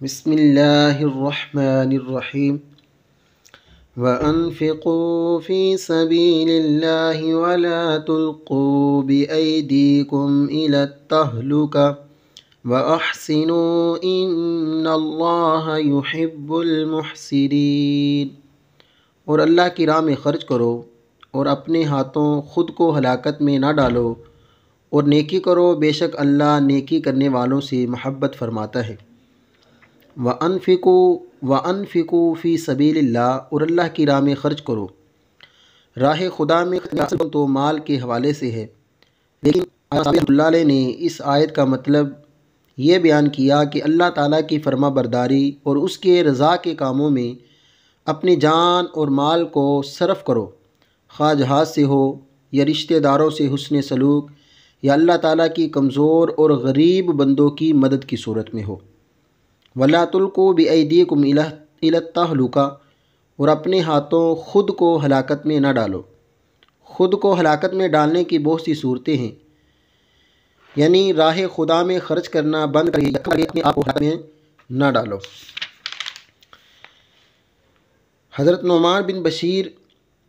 بسم اللہ الرحمن الرحیم وَأَنفِقُوا فِي سَبِيلِ اللَّهِ وَلَا تُلْقُوا بِأَيْدِيكُمْ إِلَى التَّهْلُكَةِ وَأَحْسِنُوا إِنَّ اللَّهَ يُحِبُّ الْمُحْسِنِينَ۔ اور اللہ کی راہ میں خرچ کرو اور اپنے ہاتھوں خود کو ہلاکت میں نہ ڈالو، اور نیکی کرو، بے شک اللہ نیکی کرنے والوں سے محبت فرماتا ہے۔ وَأَنفِقُوا فِي سَبِيلِ اللَّهِ، اور اللہ کی راہ میں خرچ کرو۔ راہ خدا میں خرچ تو مال کے حوالے سے ہے، لیکن رحمۃ اللہ علیہ نے اس آیت کا مطلب یہ بیان کیا کہ اللہ تعالیٰ کی فرما برداری اور اس کے رضا کے کاموں میں اپنی جان اور مال کو صرف کرو، خواہ جہاد سے ہو یا رشتہ داروں سے حسن سلوک یا اللہ تعالیٰ کی کمزور اور غریب بندوں کی مدد کی صورت میں ہو۔ وَلَا تُلْقُوا بِأَيْدِيكُمْ إِلَى التَّهْلُكَةِ، اور اپنے ہاتھوں خود کو ہلاکت میں نہ ڈالو۔ خود کو ہلاکت میں ڈالنے کی بہت سی صورتیں ہیں، یعنی راہ خدا میں خرچ کرنا بند کرے یا اپنے آپ کو ہلاکت میں نہ ڈالو۔ حضرت نعمان بن بشیر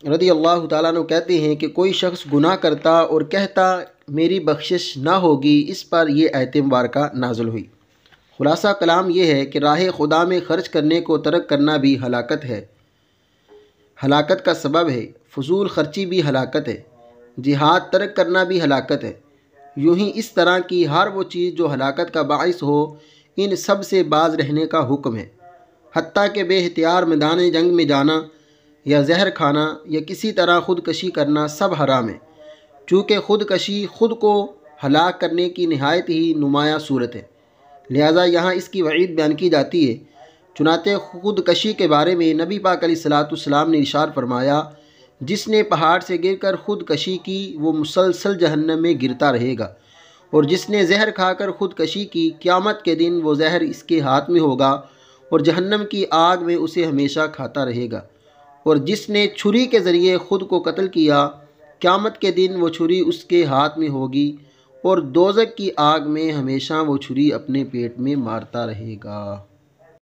رضی اللہ تعالیٰ عنہ کہتے ہیں کہ کوئی شخص گناہ کرتا اور کہتا میری بخشش نہ ہوگی، اس پر یہ آیت مبارکہ نازل ہوئی۔ خلاصہ کلام یہ ہے کہ راہ خدا میں خرچ کرنے کو ترک کرنا بھی ہلاکت ہے، ہلاکت کا سبب ہے۔ فضول خرچی بھی ہلاکت ہے، جہاد ترک کرنا بھی ہلاکت ہے۔ یوں ہی اس طرح کی ہر وہ چیز جو ہلاکت کا باعث ہو، ان سب سے باز رہنے کا حکم ہے، حتیٰ کہ بے اختیار میدان جنگ میں جانا یا زہر کھانا یا کسی طرح خودکشی کرنا سب حرام ہے، چونکہ خودکشی خود کو ہلاک کرنے کی نہایت ہی نمایاں صورت ہے، لہٰذا یہاں اس کی وعید بیان کی جاتی ہے۔ چنانچہ خودکشی کے بارے میں نبی پاک علیہ السلام نے ارشاد فرمایا، جس نے پہاڑ سے گر کر خودکشی کی وہ مسلسل جہنم میں گرتا رہے گا، اور جس نے زہر کھا کر خودکشی کی، قیامت کے دن وہ زہر اس کے ہاتھ میں ہوگا اور جہنم کی آگ میں اسے ہمیشہ کھاتا رہے گا، اور جس نے چھری کے ذریعے خود کو قتل کیا، قیامت کے دن وہ چھری اس کے ہاتھ میں ہوگی اور دوزخ کی آگ میں ہمیشہ وہ چھری اپنے پیٹ میں مارتا رہے گا۔